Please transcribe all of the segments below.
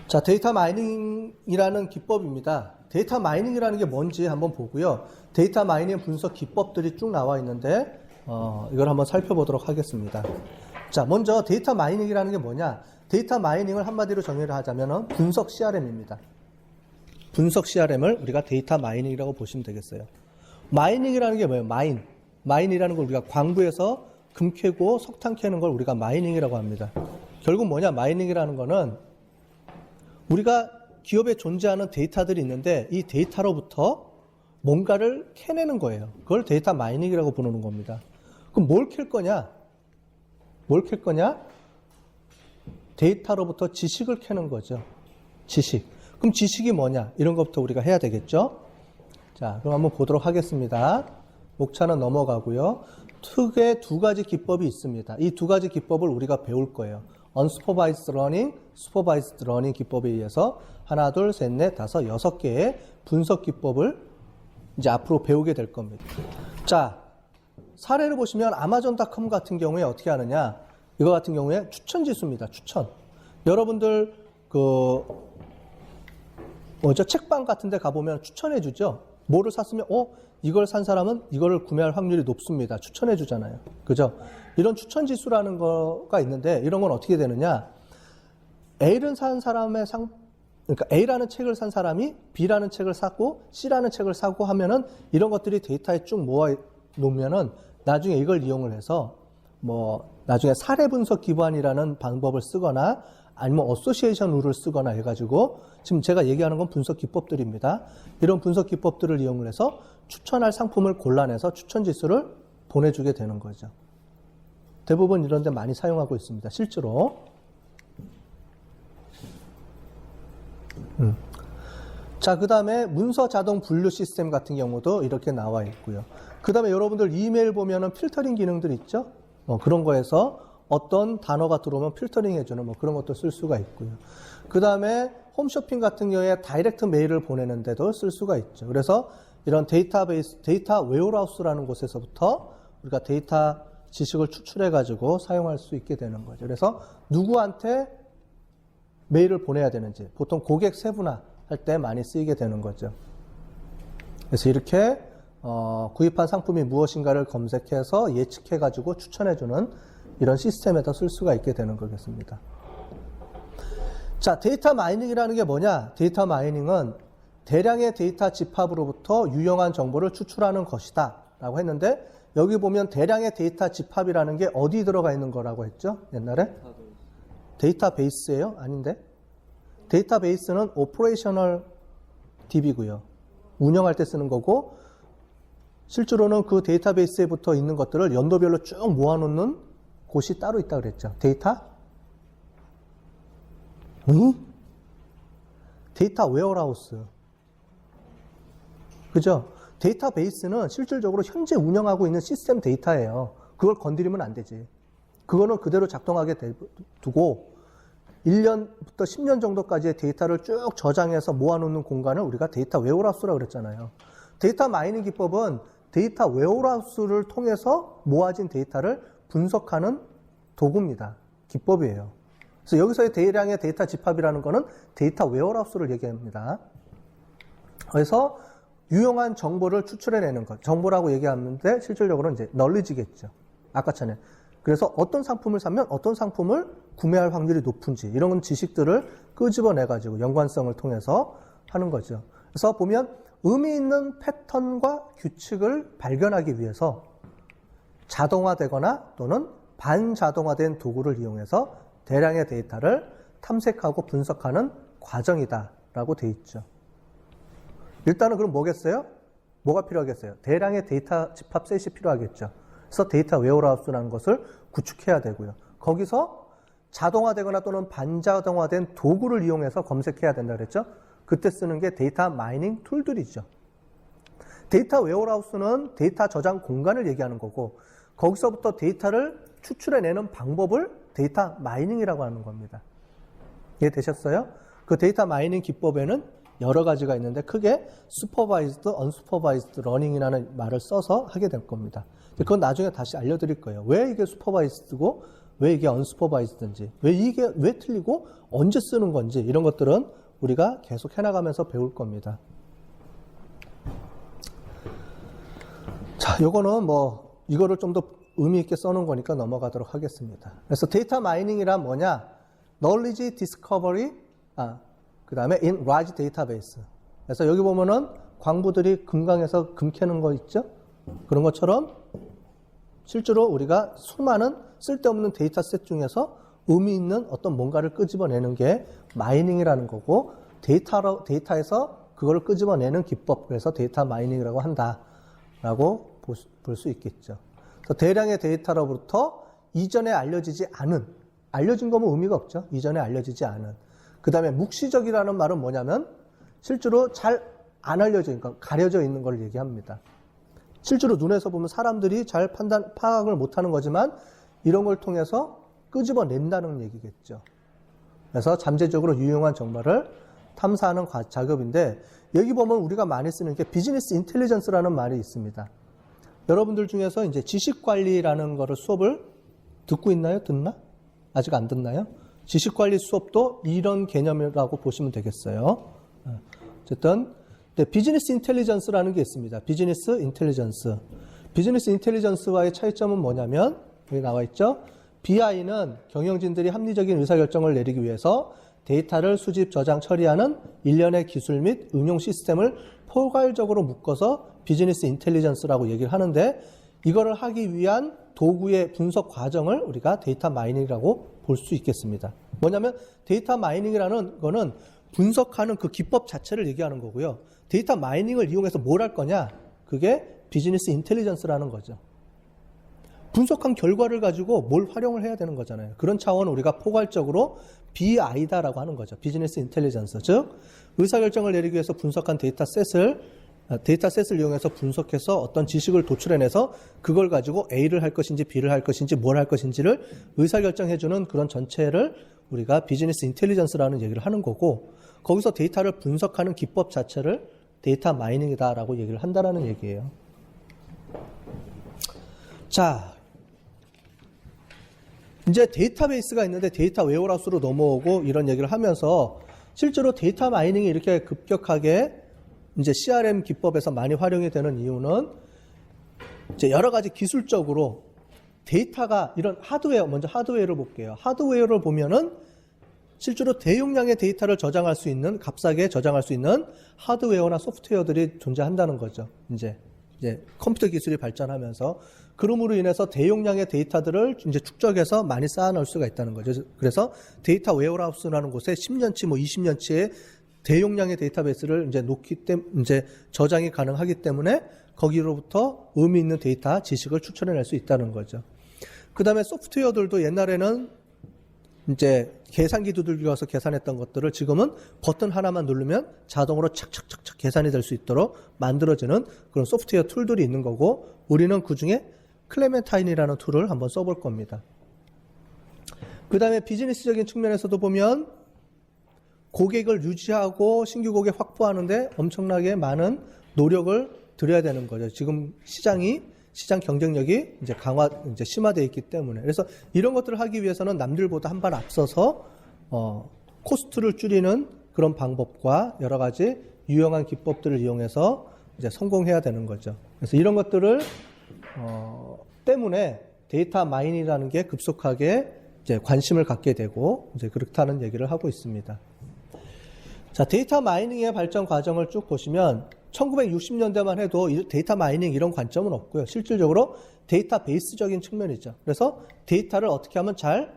자, 데이터 마이닝이라는 기법입니다. 데이터 마이닝이라는 게 뭔지 한번 보고요. 데이터 마이닝 분석 기법들이 쭉 나와 있는데 이걸 한번 살펴보도록 하겠습니다. 자, 먼저 데이터 마이닝이라는 게 뭐냐? 데이터 마이닝을 한마디로 정의를 하자면 분석 CRM입니다. 분석 CRM을 우리가 데이터 마이닝이라고 보시면 되겠어요. 마이닝이라는 게 뭐예요? 마인이라는 걸 우리가 광부에서 금 캐고 석탄 캐는 걸 우리가 마이닝이라고 합니다. 결국 뭐냐? 마이닝이라는 거는 우리가 기업에 존재하는 데이터들이 있는데 이 데이터로부터 뭔가를 캐내는 거예요. 그걸 데이터 마이닝이라고 부르는 겁니다. 그럼 뭘 캘 거냐? 뭘 캘 거냐? 데이터로부터 지식을 캐는 거죠. 지식. 그럼 지식이 뭐냐? 이런 것부터 우리가 해야 되겠죠? 자, 그럼 한번 보도록 하겠습니다. 목차는 넘어가고요. 특유의 두 가지 기법이 있습니다. 이 두 가지 기법을 우리가 배울 거예요. Unsupervised Learning, Supervised Learning 기법에 의해서 하나, 둘, 셋, 넷, 다섯, 6개의 분석 기법을 이제 앞으로 배우게 될 겁니다. 자, 사례를 보시면 아마존.com 같은 경우에 어떻게 하느냐? 이거 같은 경우에 추천 지수입니다. 추천. 여러분들 책방 같은 데 가보면 추천해 주죠. 뭐를 샀으면 이걸 산 사람은 이거를 구매할 확률이 높습니다. 추천해 주잖아요. 그죠? 이런 추천 지수라는 거가 있는데 이런 건 어떻게 되느냐? A를 산 사람의 그러니까 A라는 책을 산 사람이 B라는 책을 샀고 C라는 책을 사고 하면은 이런 것들이 데이터에 쭉 모아 놓으면은 나중에 이걸 이용을 해서 나중에 사례 분석 기반이라는 방법을 쓰거나 아니면 어소시에이션 룰을 쓰거나 해가지고 지금 제가 얘기하는 건 분석 기법들입니다. 이런 분석 기법들을 이용을 해서 추천할 상품을 골라내서 추천 지수를 보내주게 되는 거죠. 대부분 이런 데 많이 사용하고 있습니다. 실제로. 자, 그 다음에 문서 자동 분류 시스템 같은 경우도 이렇게 나와 있고요. 그 다음에 여러분들 이메일 보면은 필터링 기능들 있죠? 그런 거에서 어떤 단어가 들어오면 필터링 해주는 그런 것도 쓸 수가 있고요. 그 다음에 홈쇼핑 같은 경우에 다이렉트 메일을 보내는데도 쓸 수가 있죠. 그래서 이런 데이터베이스, 데이터 웨어하우스라는 곳에서부터 우리가 데이터 지식을 추출해가지고 사용할 수 있게 되는 거죠. 그래서 누구한테 메일을 보내야 되는지 보통 고객 세분화 할 때 많이 쓰이게 되는 거죠. 그래서 이렇게 구입한 상품이 무엇인가를 검색해서 예측해가지고 추천해주는 이런 시스템에다 쓸 수가 있게 되는 거겠습니다. 자, 데이터 마이닝이라는 게 뭐냐? 데이터 마이닝은 대량의 데이터 집합으로부터 유용한 정보를 추출하는 것이다 라고 했는데 여기 보면 대량의 데이터 집합이라는 게 어디 들어가 있는 거라고 했죠? 옛날에? 데이터베이스예요? 아닌데? 데이터베이스는 오퍼레이셔널 DB고요. 운영할 때 쓰는 거고 실제로는 그 데이터베이스에 붙어 있는 것들을 연도별로 쭉 모아놓는 곳이 따로 있다고 그랬죠. 데이터 웨어하우스. 그죠? 데이터베이스는 실질적으로 현재 운영하고 있는 시스템 데이터예요. 그걸 건드리면 안 되지. 그거는 그대로 작동하게 두고 1년부터 10년 정도까지의 데이터를 쭉 저장해서 모아놓는 공간을 우리가 데이터 웨어하우스라고 그랬잖아요. 데이터 마이닝 기법은 데이터 웨어하우스를 통해서 모아진 데이터를 분석하는 도구입니다. 기법이에요. 그래서 여기서의 대량의 데이터 집합이라는 거는 데이터 웨어하우스를 얘기합니다. 그래서 유용한 정보를 추출해내는 것, 정보라고 얘기하는데 실질적으로는 이제 널리지겠죠. 아까 전에. 그래서 어떤 상품을 사면 어떤 상품을 구매할 확률이 높은지 이런 지식들을 끄집어내가지고 연관성을 통해서 하는 거죠. 그래서 보면 의미 있는 패턴과 규칙을 발견하기 위해서 자동화되거나 또는 반자동화된 도구를 이용해서 대량의 데이터를 탐색하고 분석하는 과정이다라고 돼 있죠. 일단은 그럼 뭐겠어요? 뭐가 필요하겠어요? 대량의 데이터 집합 셋이 필요하겠죠. 그래서 데이터 웨어하우스라는 것을 구축해야 되고요. 거기서 자동화되거나 또는 반자동화된 도구를 이용해서 검색해야 된다 그랬죠. 그때 쓰는 게 데이터 마이닝 툴들이죠. 데이터 웨어하우스는 데이터 저장 공간을 얘기하는 거고 거기서부터 데이터를 추출해내는 방법을 데이터 마이닝이라고 하는 겁니다. 이해되셨어요? 그 데이터 마이닝 기법에는 여러 가지가 있는데 크게 슈퍼바이즈드, 언슈퍼바이즈드 러닝이라는 말을 써서 하게 될 겁니다. 그건 나중에 다시 알려드릴 거예요. 왜 이게 슈퍼바이즈드고 왜 이게 unsupervised인지, 왜 틀리고 언제 쓰는 건지 이런 것들은 우리가 계속 해나가면서 배울 겁니다. 자, 요거는 뭐 이거를 좀 더 의미 있게 써놓은 거니까 넘어가도록 하겠습니다. 그래서 데이터 마이닝이란 뭐냐? knowledge discovery, 그 다음에 in large database. 그래서 여기 보면은 광부들이 금강에서 금 캐는 거 있죠? 그런 것처럼 실제로 우리가 수많은 쓸데없는 데이터셋 중에서 의미 있는 어떤 뭔가를 끄집어내는 게 마이닝이라는 거고, 데이터에서 그걸 끄집어내는 기법, 그래서 데이터 마이닝이라고 한다라고 볼 수 있겠죠. 그래서 대량의 데이터로부터 이전에 알려진 거면 의미가 없죠. 이전에 알려지지 않은. 그 다음에 묵시적이라는 말은 뭐냐면 실제로 잘 안 알려져 있는 거, 가려져 있는 걸 얘기합니다. 실제로 눈에서 보면 사람들이 잘 파악을 못하는 거지만 이런 걸 통해서 끄집어낸다는 얘기겠죠. 그래서 잠재적으로 유용한 정보를 탐사하는 작업인데, 여기 보면 우리가 많이 쓰는 게 비즈니스 인텔리전스라는 말이 있습니다. 여러분들 중에서 이제 지식관리라는 거를 수업을 듣고 있나요? 듣나? 아직 안 듣나요? 지식관리 수업도 이런 개념이라고 보시면 되겠어요. 어쨌든 비즈니스 인텔리전스라는 게 있습니다. 비즈니스 인텔리전스. 비즈니스 인텔리전스와의 차이점은 뭐냐면 여기 나와 있죠. BI는 경영진들이 합리적인 의사결정을 내리기 위해서 데이터를 수집, 저장, 처리하는 일련의 기술 및 응용 시스템을 포괄적으로 묶어서 비즈니스 인텔리전스라고 얘기를 하는데, 이거를 하기 위한 도구의 분석 과정을 우리가 데이터 마이닝이라고 볼 수 있겠습니다. 뭐냐면 데이터 마이닝이라는 거는 분석하는 그 기법 자체를 얘기하는 거고요. 데이터 마이닝을 이용해서 뭘 할 거냐? 그게 비즈니스 인텔리전스라는 거죠. 분석한 결과를 가지고 뭘 활용을 해야 되는 거잖아요. 그런 차원 우리가 포괄적으로 BI다라고 하는 거죠. 비즈니스 인텔리전스. 즉, 의사결정을 내리기 위해서 분석한 데이터셋을 이용해서 분석해서 어떤 지식을 도출해내서 그걸 가지고 A를 할 것인지 B를 할 것인지 뭘 할 것인지를 의사결정해주는 그런 전체를 우리가 비즈니스 인텔리전스라는 얘기를 하는 거고, 거기서 데이터를 분석하는 기법 자체를 데이터 마이닝이다라고 얘기를 한다라는 얘기예요. 자, 이제 데이터베이스가 있는데 데이터 웨어하우스로 넘어오고 이런 얘기를 하면서 실제로 데이터 마이닝이 이렇게 급격하게 이제 CRM 기법에서 많이 활용이 되는 이유는 이제 여러 가지 기술적으로 데이터가 이런 먼저 하드웨어를 볼게요. 하드웨어를 보면은 실제로 대용량의 데이터를 저장할 수 있는, 값싸게 저장할 수 있는 하드웨어나 소프트웨어들이 존재한다는 거죠. 이제 컴퓨터 기술이 발전하면서, 그럼으로 인해서 대용량의 데이터들을 이제 축적해서 많이 쌓아놓을 수가 있다는 거죠. 그래서 데이터 웨어하우스라는 곳에 10년치, 20년치의 대용량의 데이터베이스를 이제 놓기 때문에, 이제 저장이 가능하기 때문에 거기로부터 의미 있는 데이터, 지식을 추천해낼 수 있다는 거죠. 그 다음에 소프트웨어들도 옛날에는 이제 계산기 두들겨서 계산했던 것들을 지금은 버튼 하나만 누르면 자동으로 착착착착 계산이 될 수 있도록 만들어지는 그런 소프트웨어 툴들이 있는 거고, 우리는 그 중에 클레멘타인이라는 툴을 한번 써볼 겁니다. 그 다음에 비즈니스적인 측면에서도 보면 고객을 유지하고 신규 고객 확보하는데 엄청나게 많은 노력을 들여야 되는 거죠. 지금 시장 경쟁력이 이제 심화되어 있기 때문에. 그래서 이런 것들을 하기 위해서는 남들보다 한 발 앞서서 코스트를 줄이는 그런 방법과 여러 가지 유용한 기법들을 이용해서 이제 성공해야 되는 거죠. 그래서 이런 것들을 때문에 데이터 마이닝이라는 게 급속하게 이제 관심을 갖게 되고 이제 그렇다는 얘기를 하고 있습니다. 자, 데이터 마이닝의 발전 과정을 쭉 보시면 1960년대만 해도 데이터 마이닝 이런 관점은 없고요. 실질적으로 데이터베이스적인 측면이죠. 그래서 데이터를 어떻게 하면 잘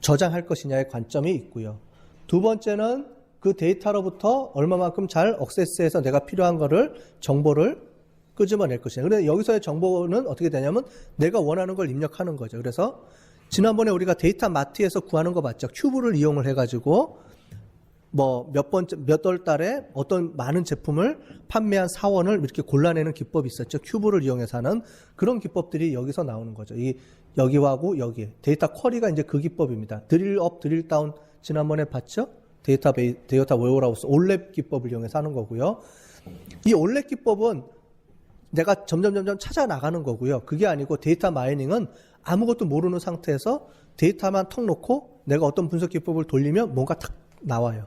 저장할 것이냐의 관점이 있고요. 두 번째는 그 데이터로부터 얼마만큼 잘 액세스해서 내가 필요한 거를 정보를 끄집어낼 것이냐. 그런데 여기서의 정보는 어떻게 되냐면 내가 원하는 걸 입력하는 거죠. 그래서 지난번에 우리가 데이터 마트에서 구하는 거 봤죠. 큐브를 이용을 해가지고 몇 월 달에 어떤 많은 제품을 판매한 사원을 이렇게 골라내는 기법이 있었죠. 큐브를 이용해서 하는 그런 기법들이 여기서 나오는 거죠. 여기하고 여기. 데이터 쿼리가 이제 그 기법입니다. 드릴업, 드릴다운 지난번에 봤죠? 데이터 웨어하우스, 올랩 기법을 이용해서 하는 거고요. 이 올랩 기법은 내가 점점 찾아 나가는 거고요. 그게 아니고 데이터 마이닝은 아무것도 모르는 상태에서 데이터만 턱 놓고 내가 어떤 분석 기법을 돌리면 뭔가 탁 나와요.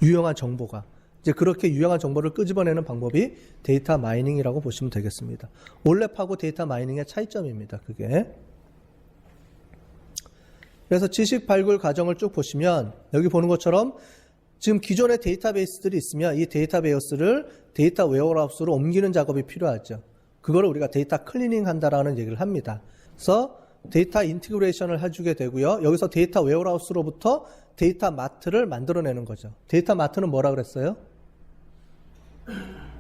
유용한 정보가. 이제 그렇게 유용한 정보를 끄집어내는 방법이 데이터 마이닝이라고 보시면 되겠습니다. 올랩하고 데이터 마이닝의 차이점입니다. 그게. 그래서 지식 발굴 과정을 쭉 보시면 여기 보는 것처럼 지금 기존의 데이터베이스들이 있으면 이 데이터베이스를 데이터 웨어하우스로 옮기는 작업이 필요하죠. 그거를 우리가 데이터 클리닝 한다라는 얘기를 합니다. 그래서 데이터 인티그레이션을 해주게 되고요. 여기서 데이터 웨어하우스로부터 데이터 마트를 만들어내는 거죠. 데이터 마트는 뭐라 그랬어요?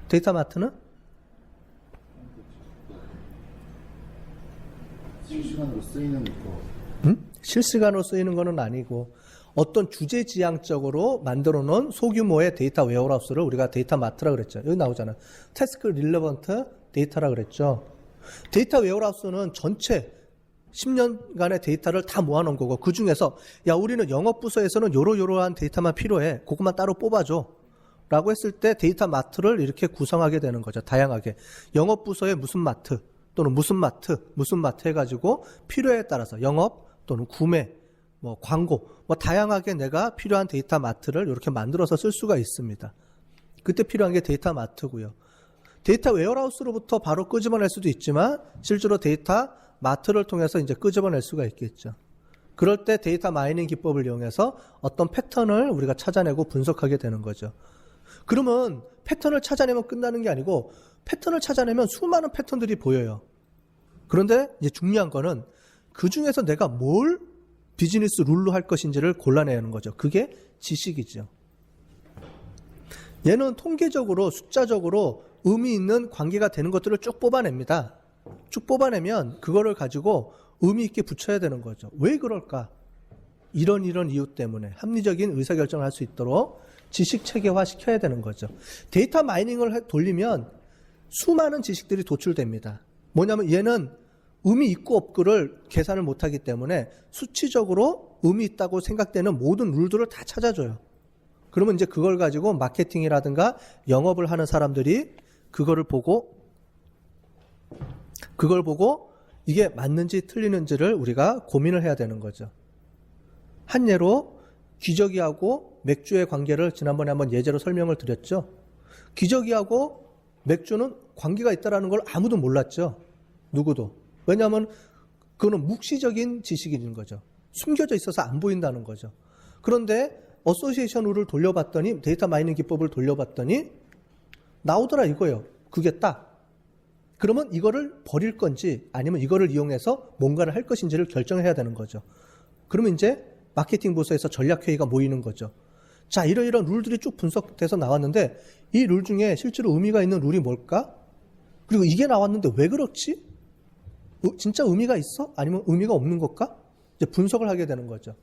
데이터 마트는? 실시간으로 쓰이는 거. 실시간으로 쓰이는 거는 아니고 어떤 주제 지향적으로 만들어 놓은 소규모의 데이터 웨어하우스를 우리가 데이터 마트라 그랬죠. 여기 나오잖아요. 태스크 릴레번트 데이터라 그랬죠. 데이터 웨어하우스는 전체 10년간의 데이터를 다 모아놓은 거고 그 중에서 야 우리는 영업부서에서는 요러요러한 데이터만 필요해. 그것만 따로 뽑아줘. 라고 했을 때 데이터 마트를 이렇게 구성하게 되는 거죠. 다양하게. 영업부서의 무슨 마트 또는 무슨 마트 해가지고 필요에 따라서 영업 또는 구매 뭐 광고 뭐 다양하게 내가 필요한 데이터 마트를 이렇게 만들어서 쓸 수가 있습니다. 그때 필요한 게 데이터 마트고요. 데이터 웨어하우스로부터 바로 끄집어낼 수도 있지만 실제로 데이터 마트를 통해서 이제 끄집어낼 수가 있겠죠. 그럴 때 데이터 마이닝 기법을 이용해서 어떤 패턴을 우리가 찾아내고 분석하게 되는 거죠. 그러면 패턴을 찾아내면 끝나는 게 아니고 패턴을 찾아내면 수많은 패턴들이 보여요. 그런데 이제 중요한 거는 그 중에서 내가 뭘 비즈니스 룰로 할 것인지를 골라내는 거죠. 그게 지식이죠. 얘는 통계적으로 숫자적으로 의미 있는 관계가 되는 것들을 쭉 뽑아냅니다. 쭉 뽑아내면 그거를 가지고 의미 있게 붙여야 되는 거죠. 왜 그럴까? 이런 이유 때문에 합리적인 의사결정을 할 수 있도록 지식 체계화 시켜야 되는 거죠. 데이터 마이닝을 돌리면 수많은 지식들이 도출됩니다. 뭐냐면 얘는 의미 있고 없고를 계산을 못하기 때문에 수치적으로 의미 있다고 생각되는 모든 룰들을 다 찾아줘요. 그러면 이제 그걸 가지고 마케팅이라든가 영업을 하는 사람들이 그걸 보고 이게 맞는지 틀리는지를 우리가 고민을 해야 되는 거죠. 한 예로 기저귀하고 맥주의 관계를 지난번에 한번 예제로 설명을 드렸죠. 기저귀하고 맥주는 관계가 있다는 걸 아무도 몰랐죠. 누구도. 왜냐하면 그거는 묵시적인 지식인 거죠. 숨겨져 있어서 안 보인다는 거죠. 그런데 어소시에이션 룰을 돌려봤더니 데이터 마이닝 기법을 돌려봤더니 나오더라 이거예요. 그게 딱. 그러면 이거를 버릴 건지 아니면 이거를 이용해서 뭔가를 할 것인지를 결정해야 되는 거죠. 그러면 이제 마케팅 부서에서 전략회의가 모이는 거죠. 자, 이런 룰들이 쭉 분석돼서 나왔는데 이 룰 중에 실제로 의미가 있는 룰이 뭘까? 그리고 이게 나왔는데 왜 그렇지? 진짜 의미가 있어? 아니면 의미가 없는 걸까? 이제 분석을 하게 되는 거죠.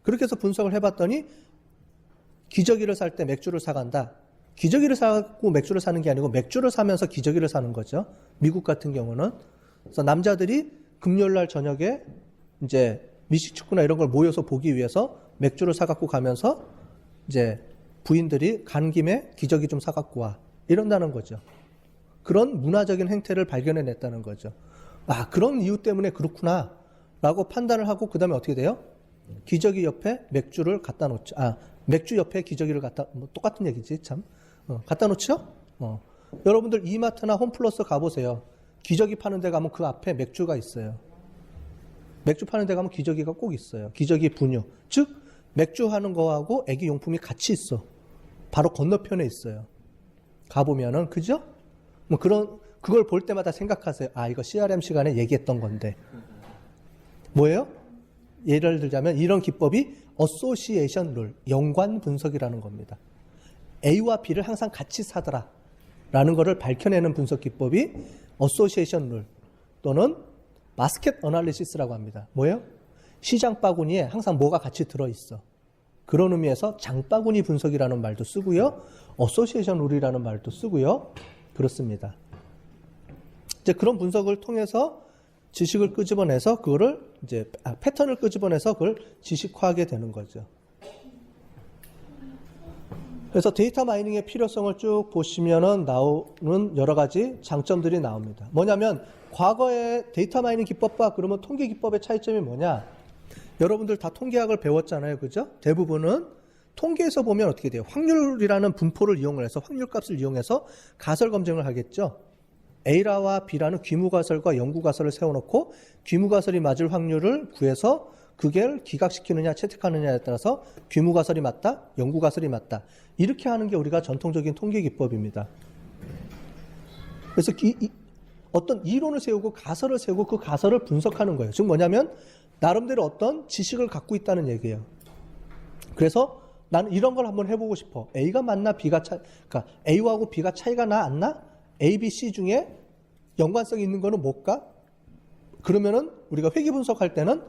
그렇게 해서 분석을 해봤더니 기저귀를 살 때 맥주를 사간다. 기저귀를 사고 맥주를 사는 게 아니고 맥주를 사면서 기저귀를 사는 거죠. 미국 같은 경우는. 그래서 남자들이 금요일날 저녁에 이제 미식축구나 이런 걸 모여서 보기 위해서 맥주를 사갖고 가면서 이제 부인들이 간 김에 기저귀 좀 사갖고 와. 이런다는 거죠. 그런 문화적인 행태를 발견해냈다는 거죠. 아, 그런 이유 때문에 그렇구나. 라고 판단을 하고 그 다음에 어떻게 돼요? 기저귀 옆에 맥주를 갖다 놓죠. 아, 맥주 옆에 기저귀를 뭐 똑같은 얘기지, 참. 갖다 놓죠? 여러분들 이마트나 홈플러스 가보세요. 기저귀 파는 데 가면 그 앞에 맥주가 있어요. 맥주 파는 데 가면 기저귀가 꼭 있어요. 기저귀 분유. 즉, 맥주 하는 거하고 애기 용품이 같이 있어. 바로 건너편에 있어요. 가보면은, 그죠? 뭐 그걸 볼 때마다 생각하세요. 아, 이거 CRM 시간에 얘기했던 건데. 뭐예요? 예를 들자면 이런 기법이 어소시에이션 룰, 연관 분석이라는 겁니다. A와 B를 항상 같이 사더라 라는 거를 밝혀내는 분석 기법이 어소시에이션 룰 또는 바스켓 어널리시스라고 합니다. 뭐예요? 시장 바구니에 항상 뭐가 같이 들어있어. 그런 의미에서 장바구니 분석이라는 말도 쓰고요. 어소시에이션 룰이라는 말도 쓰고요. 그렇습니다. 이제 그런 분석을 통해서 지식을 끄집어내서 그거를 이제 패턴을 끄집어내서 그걸 지식화하게 되는 거죠. 그래서 데이터 마이닝의 필요성을 쭉 보시면은 나오는 여러 가지 장점들이 나옵니다. 뭐냐면 과거의 데이터 마이닝 기법과 그러면 통계 기법의 차이점이 뭐냐? 여러분들 다 통계학을 배웠잖아요. 그죠? 대부분은 통계에서 보면 어떻게 돼요? 확률이라는 분포를 이용을 해서 확률값을 이용해서 가설 검증을 하겠죠. A라와 B라는 귀무가설과 영구가설을 세워놓고 귀무가설이 맞을 확률을 구해서 그걸 기각시키느냐 채택하느냐에 따라서 귀무가설이 맞다, 영구가설이 맞다. 이렇게 하는 게 우리가 전통적인 통계 기법입니다. 그래서 어떤 이론을 세우고 가설을 세우고 그 가설을 분석하는 거예요. 즉 뭐냐면 나름대로 어떤 지식을 갖고 있다는 얘기예요. 그래서 나는 이런 걸 한번 해보고 싶어. A가 맞나 그러니까 A하고 B가 차이가 나 안 나? A, B, C 중에 연관성이 있는 거는 뭘까? 그러면은 우리가 회귀 분석할 때는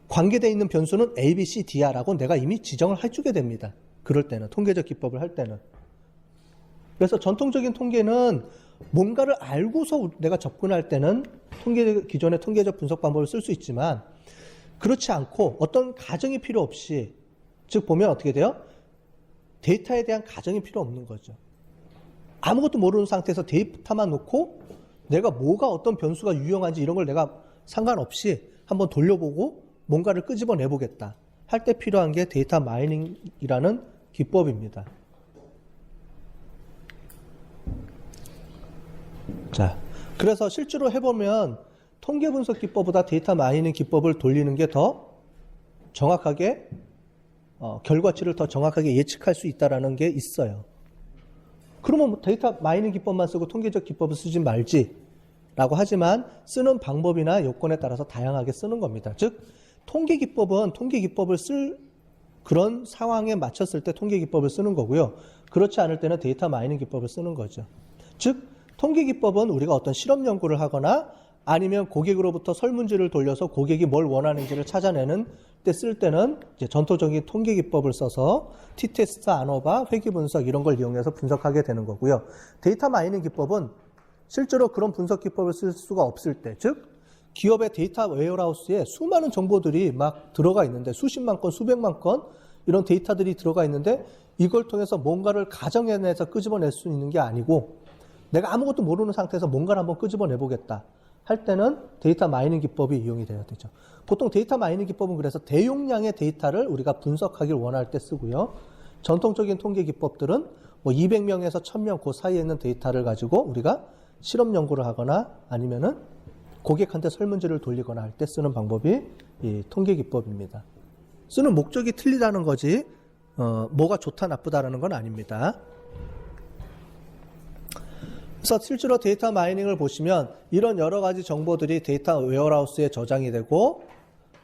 관계되어 있는 변수는 A, B, C, D야 라고 내가 이미 지정을 해주게 됩니다. 그럴 때는 통계적 기법을 할 때는. 그래서 전통적인 통계는 뭔가를 알고서 내가 접근할 때는 기존의 통계적 분석 방법을 쓸 수 있지만 그렇지 않고 어떤 가정이 필요 없이 즉 보면 어떻게 돼요? 데이터에 대한 가정이 필요 없는 거죠. 아무것도 모르는 상태에서 데이터만 놓고 내가 뭐가 어떤 변수가 유용한지 이런 걸 내가 상관없이 한번 돌려보고 뭔가를 끄집어내보겠다 할 때 필요한 게 데이터 마이닝이라는 기법입니다. 자, 그래서 실제로 해보면 통계 분석 기법보다 데이터 마이닝 기법을 돌리는 게 더 정확하게 결과치를 더 정확하게 예측할 수 있다는 게 있어요. 그러면 데이터 마이닝 기법만 쓰고 통계적 기법을 쓰지 말지 라고 하지만 쓰는 방법이나 요건에 따라서 다양하게 쓰는 겁니다. 즉 통계 기법은 통계 기법을 쓸 그런 상황에 맞췄을 때 통계 기법을 쓰는 거고요. 그렇지 않을 때는 데이터 마이닝 기법을 쓰는 거죠. 즉 통계 기법은 우리가 어떤 실험 연구를 하거나 아니면 고객으로부터 설문지를 돌려서 고객이 뭘 원하는지를 찾아내는 때 쓸 때는 이제 전통적인 통계 기법을 써서 t-테스트, 아노바, 회귀 분석 이런 걸 이용해서 분석하게 되는 거고요. 데이터 마이닝 기법은 실제로 그런 분석 기법을 쓸 수가 없을 때, 즉 기업의 데이터 웨어하우스에 수많은 정보들이 막 들어가 있는데 수십만 건, 수백만 건 이런 데이터들이 들어가 있는데 이걸 통해서 뭔가를 가정해내서 끄집어낼 수 있는 게 아니고 내가 아무것도 모르는 상태에서 뭔가를 한번 끄집어내보겠다 할 때는 데이터 마이닝 기법이 이용이 돼야 되죠. 보통 데이터 마이닝 기법은 그래서 대용량의 데이터를 우리가 분석하길 원할 때 쓰고요. 전통적인 통계 기법들은 뭐 200명에서 1000명 그 사이에 있는 데이터를 가지고 우리가 실험 연구를 하거나 아니면은 고객한테 설문지를 돌리거나 할 때 쓰는 방법이 이 통계 기법입니다. 쓰는 목적이 틀리다는 거지 뭐가 좋다 나쁘다라는 건 아닙니다. 그래서 실제로 데이터 마이닝을 보시면 이런 여러 가지 정보들이 데이터 웨어하우스에 저장이 되고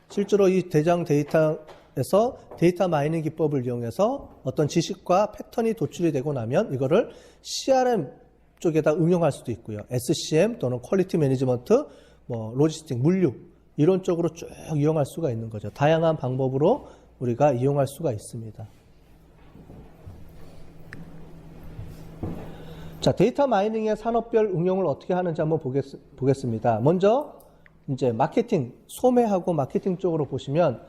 실제로 이 대장 데이터에서 데이터 마이닝 기법을 이용해서 어떤 지식과 패턴이 도출이 되고 나면 이거를 CRM 쪽에다 응용할 수도 있고요. SCM 또는 퀄리티 매니지먼트, 뭐 로지스틱, 물류 이런 쪽으로 쭉 이용할 수가 있는 거죠. 다양한 방법으로 우리가 이용할 수가 있습니다. 자, 데이터 마이닝의 산업별 응용을 어떻게 하는지 한번 보겠습니다. 먼저 이제 마케팅, 소매하고 마케팅 쪽으로 보시면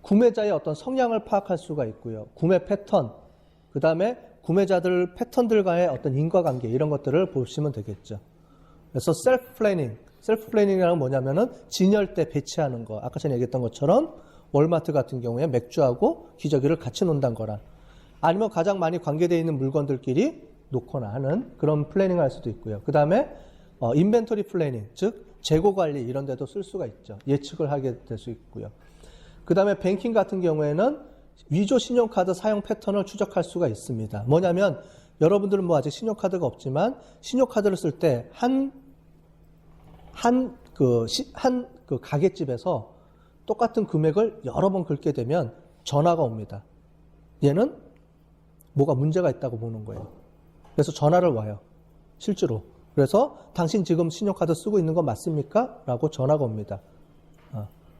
구매자의 어떤 성향을 파악할 수가 있고요. 구매 패턴, 그 다음에 구매자들 패턴들과의 어떤 인과관계 이런 것들을 보시면 되겠죠. 그래서 셀프 플래닝이라는 건 뭐냐면은 진열대 배치하는 거. 아까 전에 얘기했던 것처럼 월마트 같은 경우에 맥주하고 기저귀를 같이 놓는다는 거라. 아니면 가장 많이 관계되어 있는 물건들끼리 놓거나 하는 그런 플래닝을 할 수도 있고요. 그 다음에 인벤토리 플래닝, 즉 재고 관리 이런 데도 쓸 수가 있죠. 예측을 하게 될 수 있고요. 그 다음에 뱅킹 같은 경우에는 위조 신용카드 사용 패턴을 추적할 수가 있습니다. 뭐냐면 여러분들은 뭐 아직 신용카드가 없지만 신용카드를 쓸 때 한 가게집에서 똑같은 금액을 여러 번 긁게 되면 전화가 옵니다. 얘는 뭐가 문제가 있다고 보는 거예요. 그래서 전화를 와요. 실제로. 그래서 당신 지금 신용카드 쓰고 있는 거 맞습니까? 라고 전화가 옵니다.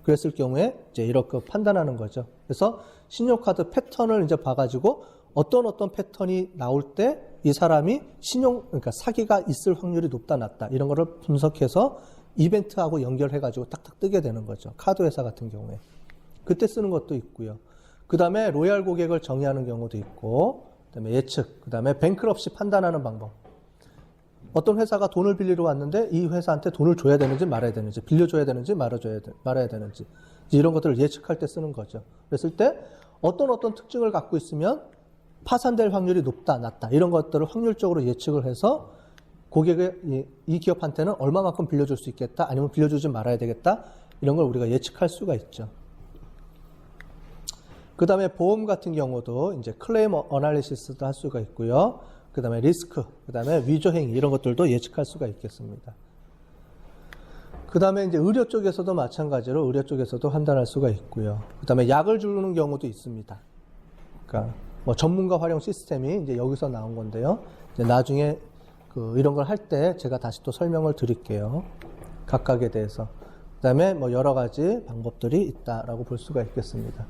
그랬을 경우에 이제 이렇게 판단하는 거죠. 그래서 신용카드 패턴을 이제 봐가지고 어떤 패턴이 나올 때 이 사람이 그러니까 사기가 있을 확률이 높다 낮다 이런 거를 분석해서 이벤트하고 연결해가지고 탁탁 뜨게 되는 거죠. 카드 회사 같은 경우에. 그때 쓰는 것도 있고요. 그 다음에 로얄 고객을 정의하는 경우도 있고, 그 다음에 예측, 그 다음에 뱅크럽시 판단하는 방법. 어떤 회사가 돈을 빌리러 왔는데 이 회사한테 돈을 줘야 되는지 말아야 되는지, 빌려줘야 되는지 말아야 되는지, 이런 것들을 예측할 때 쓰는 거죠. 그랬을 때 어떤 특징을 갖고 있으면 파산될 확률이 높다, 낮다, 이런 것들을 확률적으로 예측을 해서 고객의 이 기업한테는 얼마만큼 빌려줄 수 있겠다, 아니면 빌려주지 말아야 되겠다, 이런 걸 우리가 예측할 수가 있죠. 그 다음에 보험 같은 경우도 이제 클레임 어널리시스도 할 수가 있고요. 그 다음에 리스크, 그 다음에 위조 행위, 이런 것들도 예측할 수가 있겠습니다. 그 다음에 이제 의료 쪽에서도 마찬가지로 의료 쪽에서도 판단할 수가 있고요. 그 다음에 약을 주는 경우도 있습니다. 그러니까 뭐 전문가 활용 시스템이 이제 여기서 나온 건데요. 이제 나중에 이런 걸 할 때 제가 다시 또 설명을 드릴게요. 각각에 대해서. 그 다음에 뭐 여러 가지 방법들이 있다라고 볼 수가 있겠습니다.